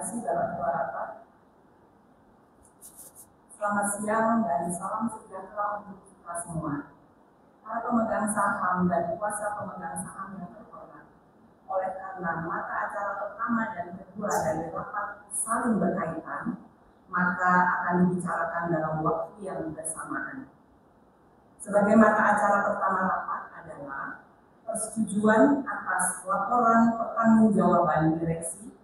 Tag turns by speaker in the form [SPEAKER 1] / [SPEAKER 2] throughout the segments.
[SPEAKER 1] kasih Bapak Ketua Rapat. Selamat siang dan salam sejahtera untuk kita semua. Para pemegang saham dan kuasa pemegang saham yang terhormat. Oleh karena mata acara pertama dan kedua dari rapat saling berkaitan, maka akan dibicarakan dalam waktu yang bersamaan. Sebagai mata acara pertama rapat adalah persetujuan atas laporan pertanggungjawaban direksi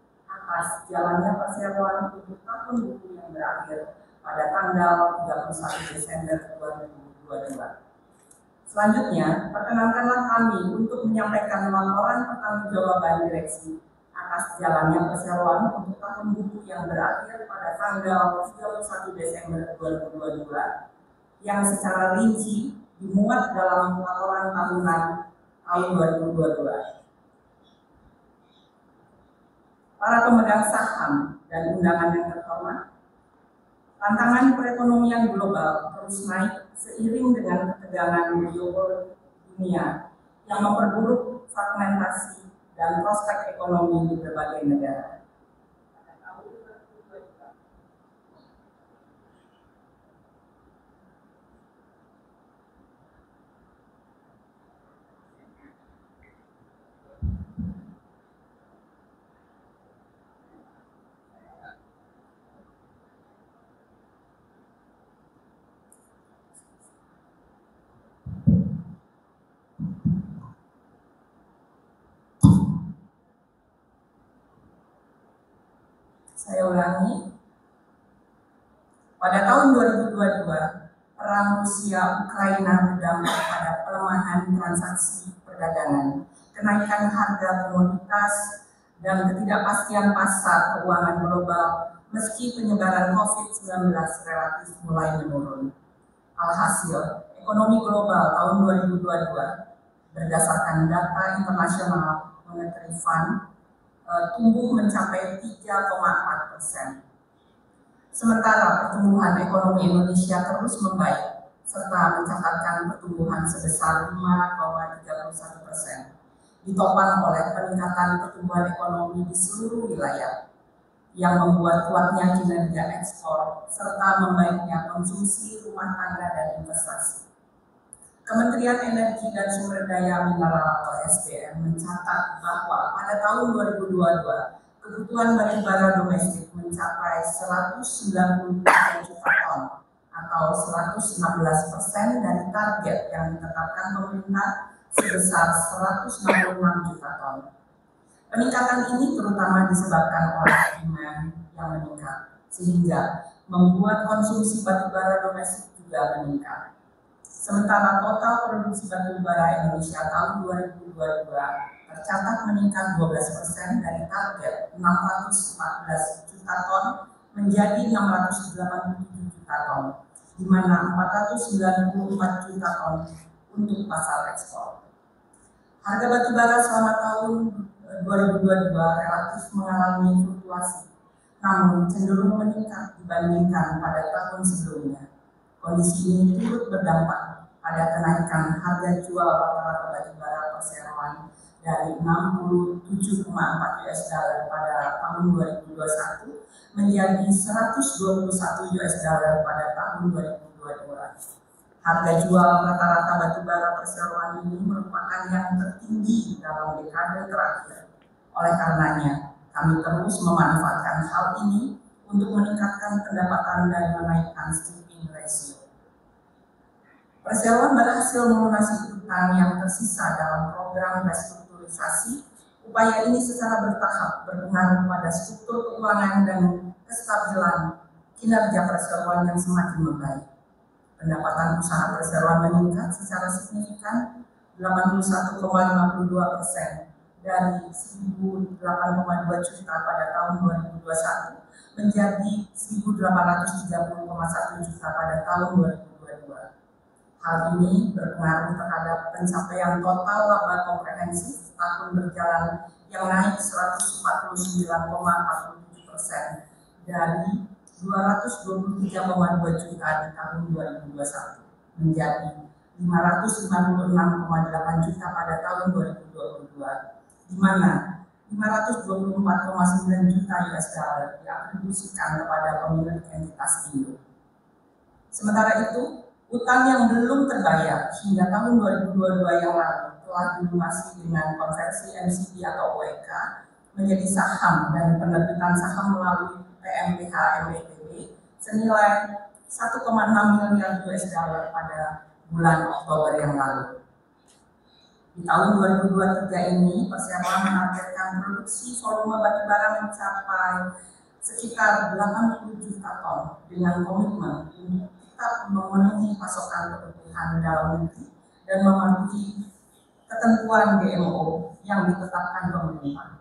[SPEAKER 1] atas jalannya perseroan untuk tahun buku yang berakhir pada tanggal 31 Desember 2022. Selanjutnya, perkenankanlah kami untuk menyampaikan laporan pertanggungjawaban direksi atas jalannya perseroan untuk tahun buku yang berakhir pada tanggal 31 Desember 2022 yang secara rinci dimuat dalam laporan tahunan tahun 2022. Para pemegang saham dan undangan yang terhormat, tantangan perekonomian global terus naik seiring dengan ketegangan geopolitik dunia yang memperburuk fragmentasi dan prospek ekonomi di berbagai negara. Saya ulangi, pada tahun 2022, perang Rusia-Ukraina berdampak pada pelemahan transaksi perdagangan, kenaikan harga komoditas, dan ketidakpastian pasar keuangan global meski penyebaran COVID-19 relatif mulai menurun. Alhasil, ekonomi global tahun 2022 berdasarkan data International Monetary Fund tumbuh mencapai 3,4%. Sementara pertumbuhan ekonomi Indonesia terus membaik serta mencatatkan pertumbuhan sebesar 5,31%, ditopang oleh peningkatan pertumbuhan ekonomi di seluruh wilayah yang membuat kuatnya kinerja ekspor serta membaiknya konsumsi rumah tangga dan investasi. Kementerian Energi dan Sumber Daya Mineral atau SDM mencatat bahwa pada tahun 2022 kebutuhan batubara domestik mencapai 193 juta ton atau 116% dari target yang ditetapkan pemerintah sebesar 166 juta ton. Peningkatan ini terutama disebabkan oleh demand yang meningkat, sehingga membuat konsumsi batubara domestik juga meningkat. Sementara total produksi batubara Indonesia tahun 2022 tercatat meningkat 12% dari target 614 juta ton menjadi 687 juta ton, di mana 494 juta ton untuk pasar ekspor. Harga batubara selama tahun 2022 relatif mengalami fluktuasi, namun cenderung meningkat dibandingkan pada tahun sebelumnya. Kondisi ini turut berdampak pada kenaikan harga jual rata-rata batubara perseroan dari 67,4 US dollar pada tahun 2021 menjadi 121 US dollar pada tahun 2022. Harga jual rata-rata batubara perseroan ini merupakan yang tertinggi dalam dekade terakhir. Oleh karenanya, kami terus memanfaatkan hal ini untuk meningkatkan pendapatan dan menaikkan stripping ratio. Perseroan berhasil melunasi utang yang tersisa dalam program restrukturisasi. Upaya ini secara bertahap berpengaruh pada struktur keuangan dan kestabilan kinerja perseroan yang semakin membaik. Pendapatan usaha perseroan meningkat secara signifikan 81,52% dari 1.008,2 juta pada tahun 2021 menjadi 1.830,1 juta pada tahun 2022. Hal ini berpengaruh terhadap pencapaian total laba komprehensif tahun berjalan yang naik 149,47% dari 223,2 juta di tahun 2021 menjadi 556,8 juta pada tahun 2022, di mana 524,9 juta US dollar diatribusikan kepada pemilik entitas Indo. Sementara itu, utang yang belum terbayar hingga tahun 2022 yang lalu telah dilunasi dengan konversi MCB atau OEK menjadi saham dan penerbitan saham melalui PMPH MBTB senilai 1,6 miliar US dollar pada bulan Oktober yang lalu. Di tahun 2023 ini, Perseroan menargetkan produksi volume batubara mencapai sekitar 80 juta ton dengan komitmen untuk tetap memenuhi pasokan kebutuhan dalam negeri dan mematuhi ketentuan GMO yang ditetapkan pemerintah.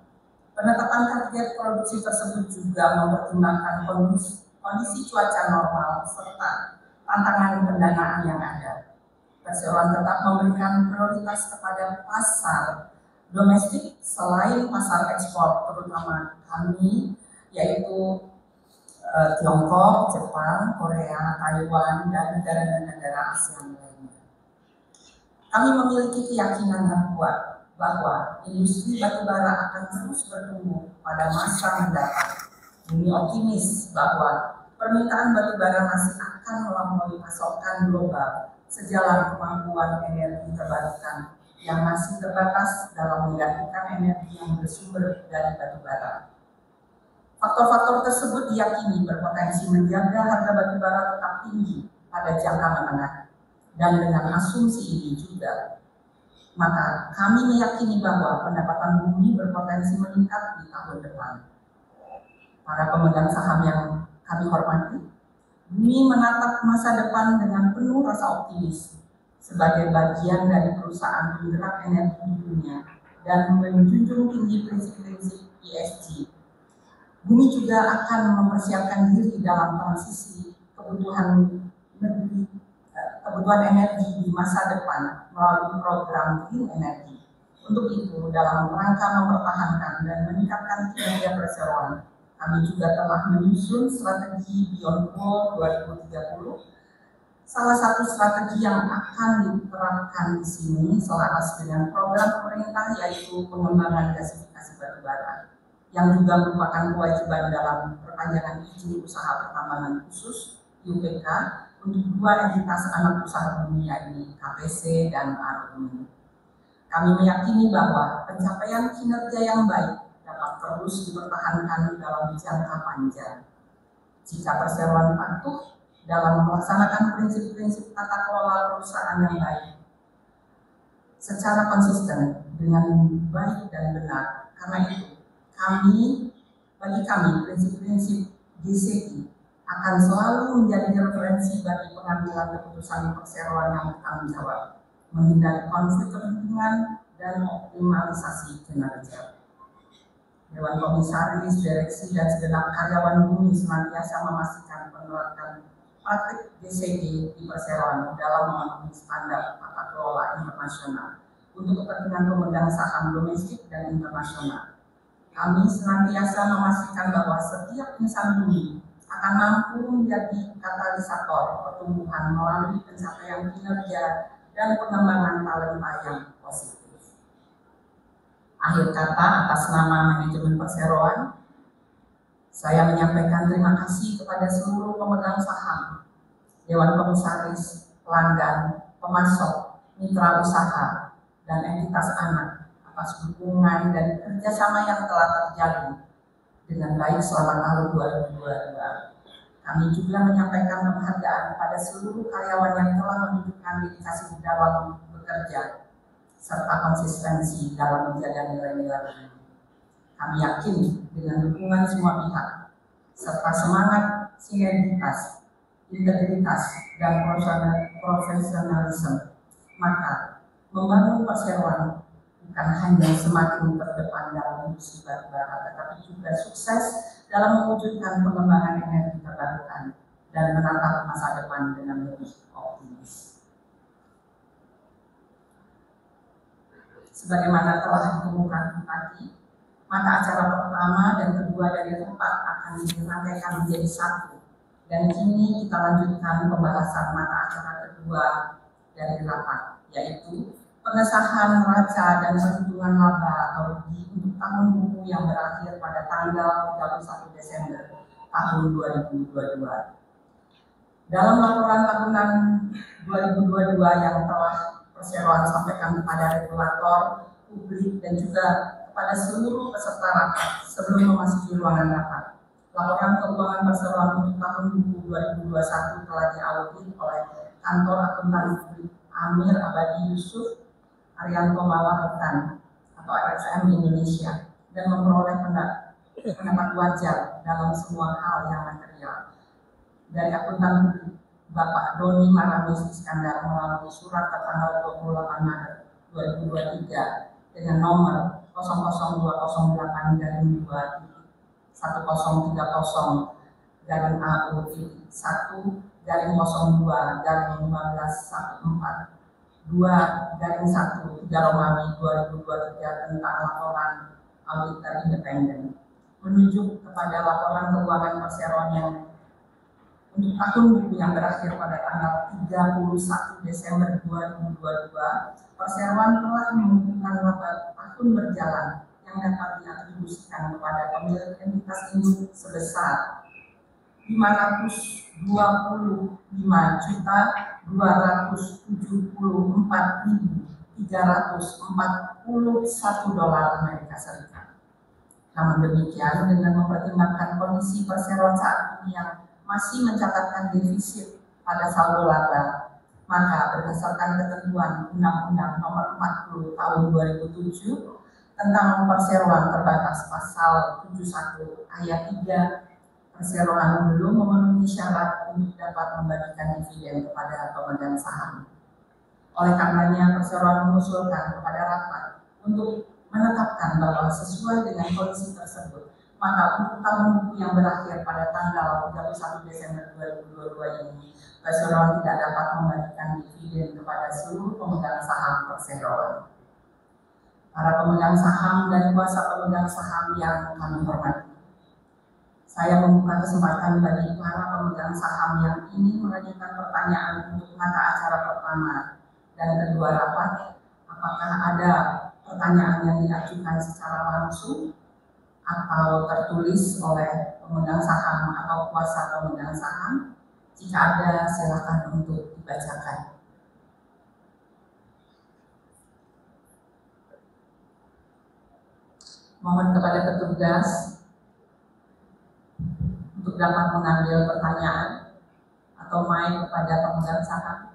[SPEAKER 1] Penetapan target produksi tersebut juga mempertimbangkan kondisi cuaca normal serta tantangan pendanaan yang ada. Perseroan tetap memberikan prioritas kepada pasar domestik selain pasar ekspor, terutama kami yaitu Tiongkok, Jepang, Korea, Taiwan, dan negara-negara ASEAN lainnya. Kami memiliki keyakinan yang kuat bahwa industri batubara akan terus bertumbuh pada masa mendatang. Kami optimis bahwa permintaan batubara masih akan melampaui pasokan global sejalan kemampuan energi terbarukan yang masih terbatas dalam menggantikan energi yang bersumber dari batubara. Faktor-faktor tersebut diyakini berpotensi menjaga harga batubara tetap tinggi pada jangka menengah, dan dengan asumsi ini juga, maka kami meyakini bahwa pendapatan bumi berpotensi meningkat di tahun depan. Para pemegang saham yang kami hormati, Bumi menatap masa depan dengan penuh rasa optimis sebagai bagian dari perusahaan penggerak energi di dunia dan menjunjung tinggi prinsip-prinsip ESG. Bumi juga akan mempersiapkan diri dalam transisi kebutuhan energi di masa depan melalui program Green Energy. Untuk itu, dalam rangka mempertahankan dan meningkatkan kinerja Perseroan, kami juga telah menyusun strategi Beyond Coal 2030. Salah satu strategi yang akan diterapkan di sini selaras dengan program pemerintah yaitu pengembangan gasifikasi batubara, yang juga merupakan kewajiban dalam perpanjangan izin usaha pertambangan khusus (UPK) untuk dua entitas anak usaha bumi yaitu KPC dan Arumi. Kami meyakini bahwa pencapaian kinerja yang baik dapat terus dipertahankan dalam jangka panjang jika Perseroan patuh dalam melaksanakan prinsip-prinsip tata kelola perusahaan yang baik secara konsisten dengan baik dan benar. Karena itu, bagi kami prinsip-prinsip GCI akan selalu menjadi referensi bagi pengambilan keputusan Perseroan yang bertanggung jawab, menghindari konflik kepentingan dan optimalisasi kinerja. Dewan Komisaris, Direksi, dan segenap karyawan Bumi senantiasa memastikan penerapan praktik GCG di Perseroan dalam memenuhi standar tata kelola internasional untuk kepentingan pemegang saham domestik dan internasional. Kami senantiasa memastikan bahwa setiap insan Bumi akan mampu menjadi katalisator pertumbuhan melalui pencapaian kinerja dan pengembangan talenta yang positif. Akhir kata, atas nama manajemen Perseroan, saya menyampaikan terima kasih kepada seluruh pemegang saham, Dewan Komisaris, pelanggan, pemasok, mitra usaha, dan entitas anak atas dukungan dan kerjasama yang telah terjalin dengan baik selama tahun 2022. Kami juga menyampaikan penghargaan pada seluruh karyawan yang telah menunjukkan dedikasi dalam bekerja serta konsistensi dalam menjaga nilai-nilai ini. Kami yakin dengan dukungan semua pihak serta semangat sinergitas, integritas, dan profesionalisme, maka membangun Perseroan bukan hanya semakin terdepan dalam industri batubara, tetapi juga sukses dalam mewujudkan pengembangan energi terbarukan dan menatap masa depan dengan lebih optimis. Sebagaimana telah dikemukakan tadi, mata acara pertama dan kedua dari 4 akan dirangkaikan menjadi satu, dan kini kita lanjutkan pembahasan mata acara kedua dari rapat, yaitu pengesahan neraca dan perhitungan laba atau rugi untuk tahun buku yang berakhir pada tanggal 31 Desember tahun 2022. Dalam laporan tahunan 2022 yang telah Perseroan sampaikan kepada regulator, publik, dan juga kepada seluruh peserta rapat sebelum memasuki ruangan rapat, laporan keuangan Perseroan untuk tahun buku 2021 telah diaudit oleh Kantor Akuntan Publik Amir Abadi Yusuf Arianto Mawarokan atau RSM Indonesia dan memperoleh pendapat wajar dalam semua hal yang material. Dari akuntan publik Bapak Doni Maramis Iskandar melalui surat tertanggal 28 Maret 2023 dengan nomor 001-AU1-AU-1-AU-1-14-2-1-3 tentang laporan auditor independen menunjuk kepada laporan keuangan Perseroan yang untuk tahun buku yang berakhir pada tanggal 31 Desember 2022, Perseroan telah mengumpulkan laba tahun berjalan yang dapat diatribusikan kepada pemilik entitas induk sebesar 502.274.341 dolar Amerika Serikat. Namun demikian, dengan mempertimbangkan kondisi Perseroan saat ini yang masih mencatatkan defisit pada saldo laba, maka berdasarkan ketentuan Undang-Undang Nomor 40 Tahun 2007 tentang Perseroan terbatas pasal 71 ayat 3, Perseroan belum memenuhi syarat untuk dapat membagikan dividen kepada pemegang saham. Oleh karenanya, Perseroan mengusulkan kepada rapat untuk menetapkan bahwa sesuai dengan kondisi tersebut, maka untuk tahun buku yang berakhir pada tanggal 31 Desember 2022 ini, Perseroan tidak dapat membagikan dividen kepada seluruh pemegang saham Perseroan. Para pemegang saham dan kuasa pemegang saham yang kami hormati, saya membuka kesempatan bagi para pemegang saham yang ingin mengajukan pertanyaan untuk mata acara pertama dan kedua rapat. Apakah ada pertanyaan yang diajukan secara langsung atau tertulis oleh pemegang saham atau kuasa pemegang saham? Jika ada, silakan untuk dibacakan. Mohon kepada petugas untuk dapat mengambil pertanyaan atau mic kepada pemegang saham.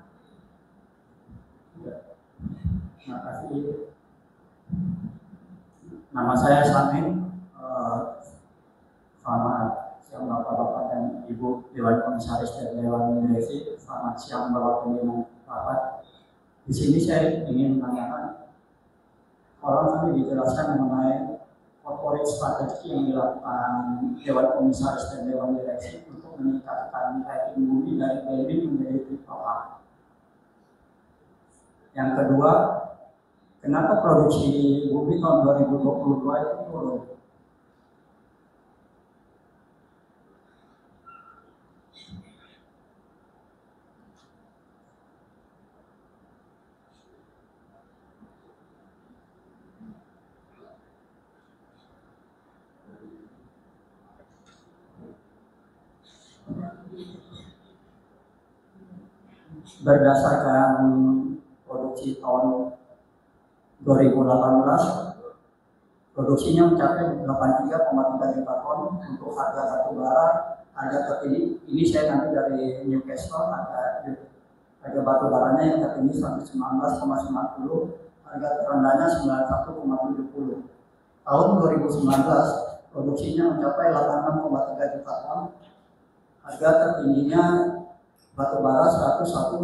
[SPEAKER 2] Terima kasih. Nama saya Samin. Selamat siang Bapak-Bapak dan Ibu Dewan Komisaris dan Dewan Direksi. Selamat siang Bapak Pimpinan Rapat. Di sini saya ingin menanyakan, kalau kami dijelaskan mengenai corporate strategi yang dilakukan Dewan Komisaris dan Dewan Direksi untuk meningkatkan rating bumi dari BNI menjadi AAA. Yang kedua, kenapa produksi bumi tahun 2022 itu turun? Berdasarkan produksi tahun 2018, produksinya mencapai 83,3 juta ton untuk harga batu bara. Harga tertinggi ini saya nanti dari Newcastle, harga batu baranya yang tertinggi 119,90, harga terendahnya 91,70. Tahun 2019 produksinya mencapai 86,3 juta ton, harga tertingginya batu bara 101,1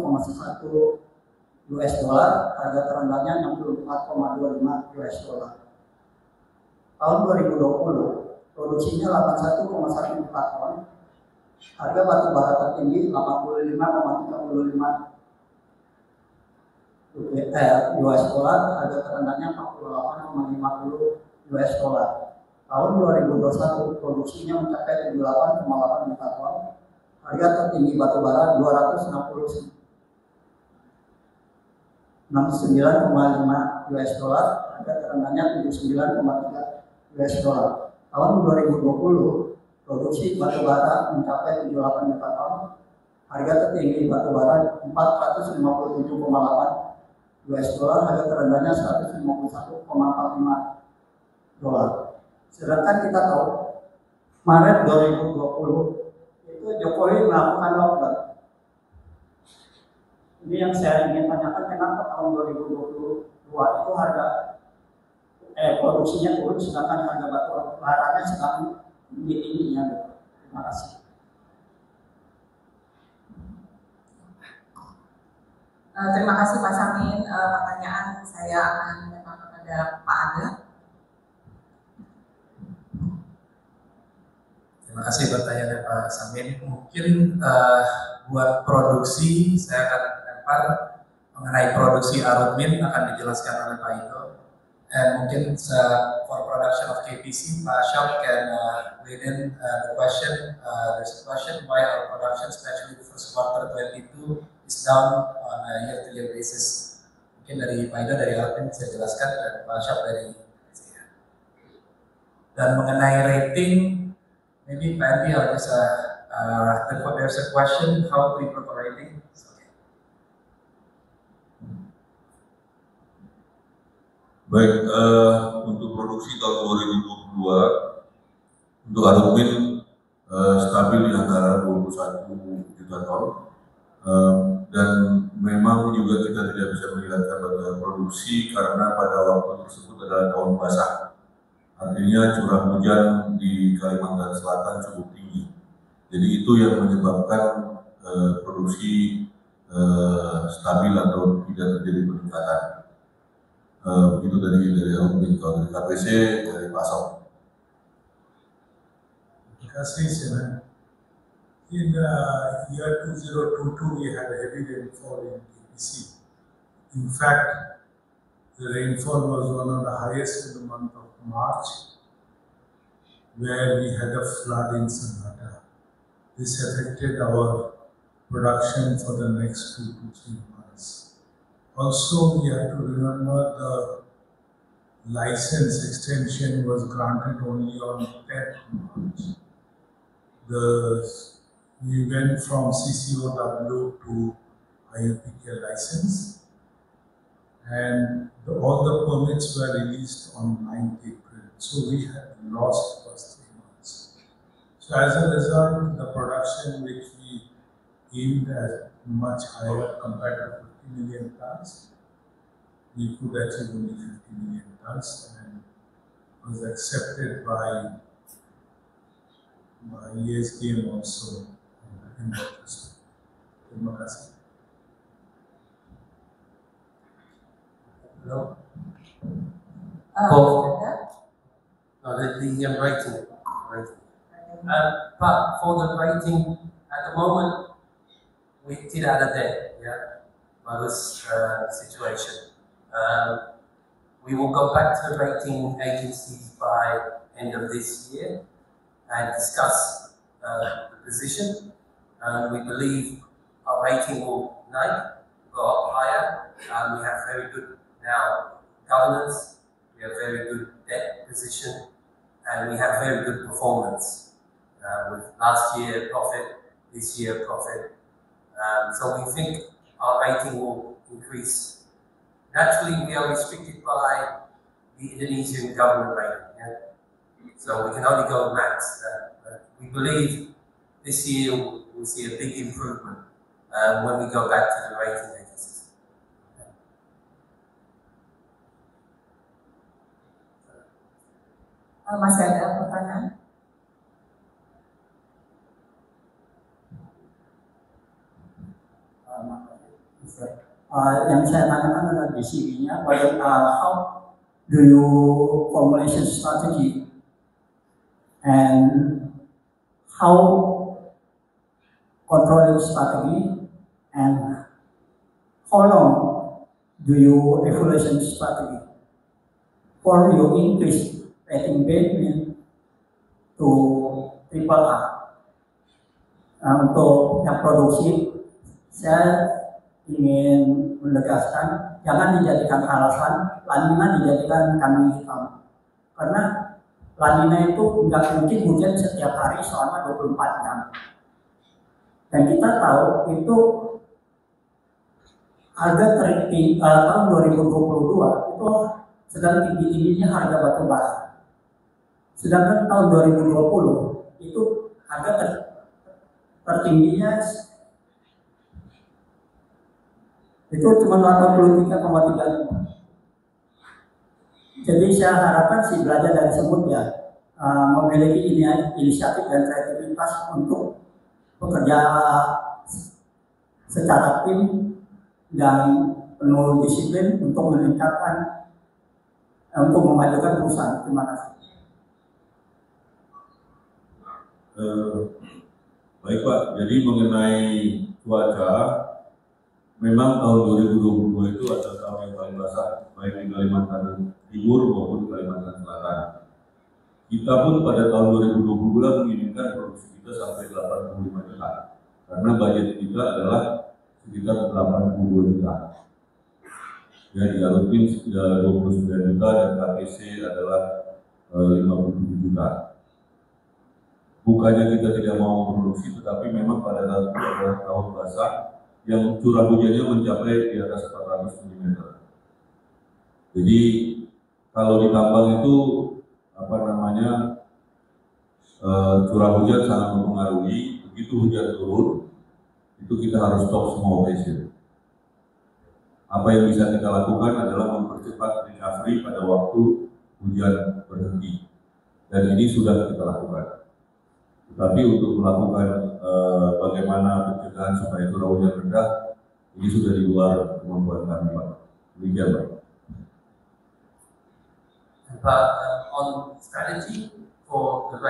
[SPEAKER 2] US dollar, harga terendahnya 64,25 US dollar. Tahun 2020 produksinya 81,1 juta ton, harga batu bara tertinggi 85,35 US dollar, harga terendahnya 48,50 US dollar. Tahun 2021 produksinya mencapai 78,8 juta ton, harga tertinggi batu bara 260 69,5 US dollar, harga terendahnya 79,3 US dollar. Tahun 2020 produksi batu bara mencapai 78 juta ton, harga tertinggi batu bara 457,8 US dollar, harga terendahnya 151,45 dolar. Sedangkan kita tahu Maret 2020 itu Jokowi melakukan lockdown. Ini yang saya ingin tanyakan, kenapa tahun 2022 itu harga produksinya turun sedangkan harga batu baranya sedang tinggi-tingginya. Terima kasih.
[SPEAKER 1] Terima kasih Pak Samin. Pertanyaan saya akan lempar kepada Pak Aga.
[SPEAKER 3] Terima kasih pertanyaannya Pak Samin. Mungkin buat produksi saya akan lempar mengenai produksi Arutmin akan dijelaskan oleh Pak Ito. And mungkin for production of KPC, Pak Syam can lead in the question. There's a question why our production, especially the first quarter 22, is down on a year-to-year basis. Mungkin dari Pak Ito dari Arutmin bisa jelaskan, dan Pak Syam dari saya. Dan mengenai rating, maybe Pak Andi there's a question how to improve our rating.
[SPEAKER 4] Baik, untuk produksi tahun 2022 untuk Arutmin stabil di antara 21 juta ton, dan memang juga kita tidak bisa melihatkan pada produksi karena pada waktu tersebut adalah tahun basah, artinya curah hujan di Kalimantan Selatan cukup tinggi, jadi itu yang menyebabkan produksi stabil atau tidak terjadi peningkatan. Begitu dari Arutmin. Kalau dari KPC, dari Pak Som.
[SPEAKER 5] Terima kasih, Senan. In year 2022, we had a heavy rainfall in KPC. In fact, the rainfall was one of the highest in the month of March, where we had a flood in Sangatta. This affected our production for the next 2 to 3 months. Also, we have to remember the license extension was granted only on 10th March. We went from CCOW to IUPK license, and all the permits were released on 9th April. So we had lost first 3 months. So as a result, the production which we aimed at much higher compared to 50 million tons, we could achieve only 50 million tons, and was accepted by ESDM also in that respect. Terima kasih.
[SPEAKER 3] Hello. The rating. But for the rating, at the moment, we tidak ada debt, yeah, bagus situation. We will go back to the rating agencies by end of this year and discuss the position. We believe our rating will go up higher. We have very good now governance, we have very good debt position, and we have very good performance. With last year profit, this year profit. So we think our rating will increase. Naturally, we are restricted by the Indonesian government rating. Yeah? So we can only go max. We believe this year we'll see a big improvement when we go back to the rating agencies.
[SPEAKER 1] Masih ada pertanyaan?
[SPEAKER 2] Yang saya tanyakan adalah di CV-nya, how do you formulation strategy and how controlling strategy and how long do you evaluation strategy for you increase rating payment to triple A. Untuk yang produksi, saya ingin menegaskan jangan dijadikan alasan La Nina dijadikan kambing hitam. Karena La Nina itu nggak mungkin hujan setiap hari selama 24 jam. Dan kita tahu itu harga tertinggi tahun 2022 itu sedang tinggi-tingginya harga batu bara. Sedangkan tahun 2020 itu harga tertingginya itu cuma 83,35. Jadi saya harapkan si belajar dari sebut ya memiliki inisiatif dan kreativitas untuk bekerja secara tim dan penuh disiplin untuk meningkatkan untuk memajukan perusahaan. Terima kasih.
[SPEAKER 4] Baik Pak, jadi mengenai cuaca, memang tahun 2022 itu adalah tahun yang paling basah, baik di Kalimantan Timur maupun Kalimantan Selatan. Kita pun pada tahun 2022 menginginkan produksi kita sampai 85 juta, karena budget kita adalah sekitar 82 juta. Ya, di Alupin 29 juta dan KPC adalah 57 juta. Bukannya kita tidak mau produksi, tetapi memang pada tahun itu adalah tahun basah yang curah hujannya mencapai di atas 400 mm. Jadi kalau di tambang itu curah hujan sangat mempengaruhi. Begitu hujan turun, itu kita harus stop semua operation. Apa yang bisa kita lakukan adalah mempercepat recovery pada waktu hujan berhenti, dan ini sudah kita lakukan. Tetapi untuk melakukan bagaimana pencegahan supaya curah hujan rendah, ini sudah di luar kemampuan kami, Pak. Demikian, Pak.
[SPEAKER 3] But on strategy for the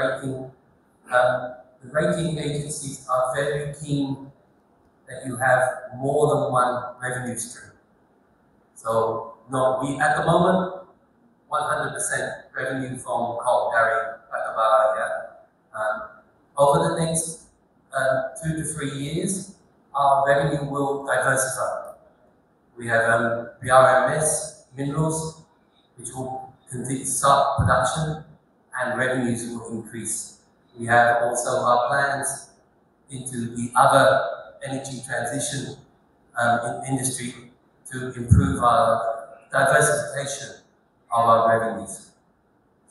[SPEAKER 3] rating agencies are very keen that you have more than one revenue stream. So, no, we at the moment 100% revenue from coal, dairy, batubara, yeah. Over the next 2 to 3 years, our revenue will diversify. We have BRMS minerals, which will continue to start production, and revenues will increase. We have also our plans into the other energy transition industry to improve our diversification of our revenues.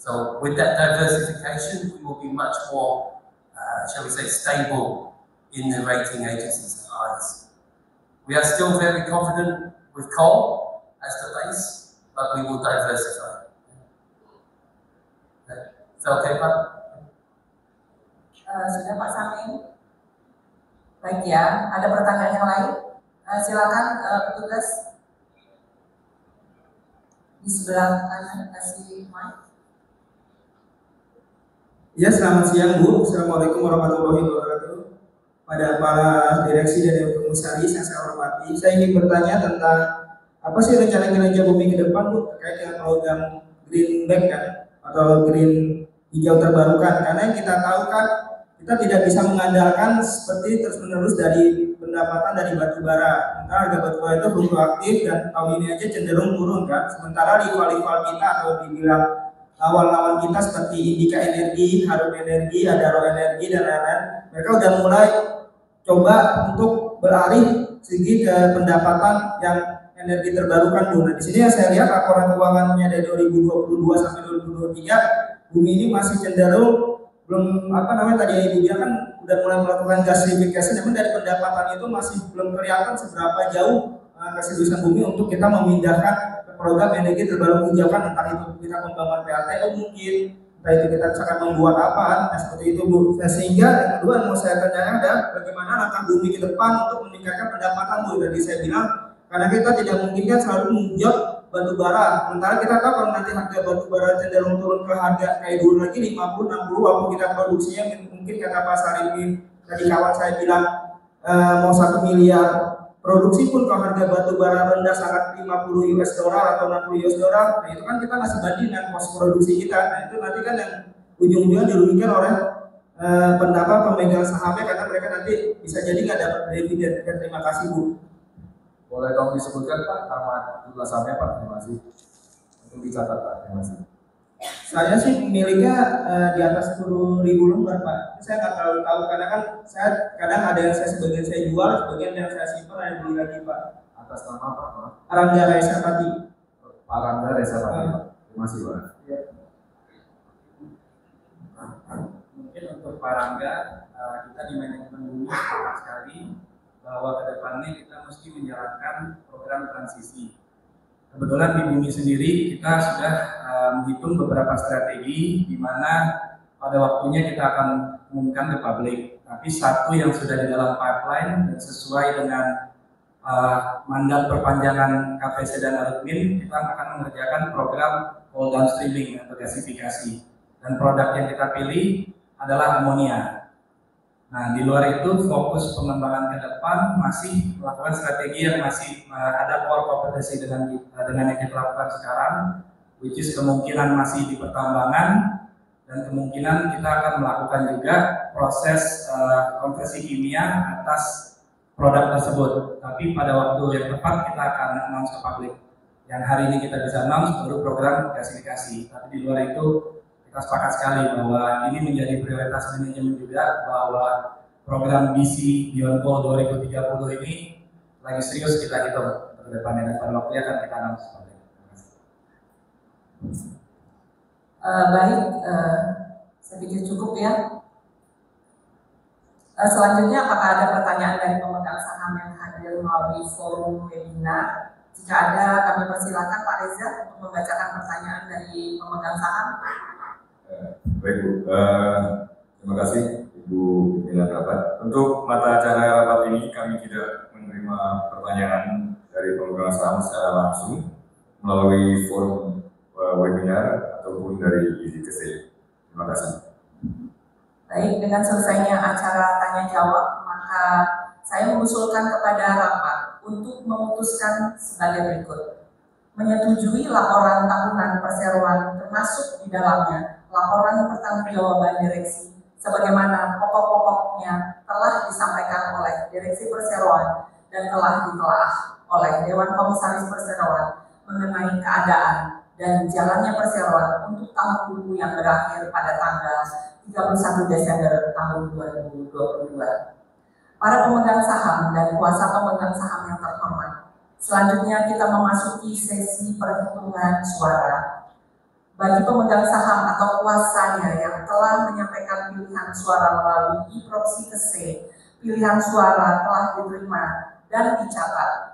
[SPEAKER 3] So with that diversification, we will be much more shall we say, stable in the rating agency's eyes. We are still very confident with coal as the base, but we will diversify. Is that okay, Pak?
[SPEAKER 1] Sudah Pak Samin. Baik ya, ada pertanyaan yang lain? Silakan petugas di sebelah kanan kasih mic.
[SPEAKER 6] Ya, selamat siang Bu. Assalamualaikum warahmatullahi wabarakatuh. Pada para direksi dan komisaris yang saya hormati, saya ingin bertanya tentang apa sih rencana kinerja Bumi ke depan Bu terkait dengan program Green Bank kan, atau Green Hijau Terbarukan. Karena yang kita tahu kan kita tidak bisa mengandalkan seperti terus-menerus dari pendapatan dari batu bara. Sementara harga batu bara itu fluktuatif dan tahun ini aja cenderung turun kan. Sementara rival-rival kita atau dibilang lawan-lawan kita seperti Indika Energi, Harum Energi, Adaro Energi, dan lain-lain, mereka udah mulai coba untuk beralih segi ke pendapatan yang energi terbarukan Bu. Nah, di sini yang saya lihat laporan keuangannya dari 2022 sampai 2023, Bumi ini masih cenderung belum tadi Ibu bilang kan udah mulai melakukan gasifikasi, namun dari pendapatan itu masih belum kelihatan seberapa jauh keseriusan Bumi untuk kita memindahkan program energi terbarukan hijau kan, entah itu kita membangun PLTU mungkin, entah itu kita akan membuat apa, seperti itu Bu. Nah, sehingga yang kedua yang mau saya tanyakan adalah bagaimana langkah Bumi ke depan untuk meningkatkan pendapatan Bu. Tadi saya bilang karena kita tidak mungkin kan selalu menjawab batu bara. Sementara kita tahu kalau nanti harga batu bara cenderung turun ke harga kayak dulu lagi 50-60, waktu kita produksinya mungkin kata Pak Sarifin tadi kawan saya bilang mau 1 miliar. Produksi pun kalau harga batu bara rendah sangat 50 US dollar atau 60 US dollar, nah itu kan kita nggak sebanding dengan kos produksi kita. Nah itu nanti kan yang ujung-ujungnya dirugikan oleh pemegang sahamnya, karena mereka nanti bisa jadi nggak dapat dividen. Terima kasih Bu.
[SPEAKER 7] Boleh tolong disebutkan Pak nama jumlah sahamnya Pak? Terima kasih. Untuk dicatat Pak, terima kasih.
[SPEAKER 6] Saya sih miliknya di atas 10.000 lembar Pak. Saya nggak terlalu tahu karena kan saya kadang ada yang sebagian saya jual, sebagian yang saya simpan, ada yang beli lagi Pak.
[SPEAKER 7] Atas nama Pak?
[SPEAKER 6] Rangga Resapati.
[SPEAKER 7] Pak Rangga Resapati Pak. Terima kasih Pak.
[SPEAKER 6] Ya.
[SPEAKER 2] Mungkin untuk Pak Rangga, kita di manajemen bumi sepakat sekali bahwa ke depannya kita mesti menjalankan program transisi. Kebetulan di bumi sendiri kita sudah menghitung beberapa strategi di mana pada waktunya kita akan umumkan ke publik. Tapi satu yang sudah di dalam pipeline dan sesuai dengan mandat perpanjangan KPC dan Arutmin, kita akan mengerjakan program coal downstreaming atau gasifikasi. Dan produk yang kita pilih adalah amonia. Nah, di luar itu fokus pengembangan ke depan masih melakukan strategi yang masih ada core kompetensi dengan yang kita lakukan sekarang, which is kemungkinan masih di pertambangan dan kemungkinan kita akan melakukan juga proses konversi kimia atas produk tersebut. Tapi pada waktu yang tepat kita akan announce ke publik. Yang hari ini kita bisa announce baru program gasifikasi. Tapi di luar itu kita sepakat sekali bahwa ini menjadi prioritas manajemen juga, bahwa program BC Beyond Coal 2030 ini lagi serius kita hitung ke depannya dan pada waktunya akan kita announce.
[SPEAKER 1] Baik, saya pikir cukup ya. Selanjutnya apakah ada pertanyaan dari pemegang saham yang hadir melalui forum webinar? Jika ada, kami persilakan Pak Reza untuk membacakan pertanyaan dari pemegang saham.
[SPEAKER 8] Baik Bu, terima kasih Ibu pimpinan rapat. Untuk mata acara rapat ini kami tidak menerima pertanyaan dari pemegang saham secara langsung melalui forum webinar ataupun dari IZKC. Terima kasih.
[SPEAKER 1] Baik, dengan selesainya acara tanya jawab, maka saya mengusulkan kepada rapat untuk memutuskan sebagai berikut. Menyetujui laporan tahunan perseroan termasuk di dalamnya laporan pertanggungjawaban direksi sebagaimana pokok-pokoknya telah disampaikan oleh Direksi Perseroan dan telah ditelaah oleh Dewan Komisaris Perseroan mengenai keadaan dan jalannya perseroan untuk tahun buku yang berakhir pada tanggal 31 Desember tahun 2022. Para pemegang saham dan kuasa pemegang saham yang terhormat, selanjutnya kita memasuki sesi perhitungan suara. Bagi pemegang saham atau kuasanya yang telah menyampaikan pilihan suara melalui e-proxy ke C, pilihan suara telah diterima dan dicatat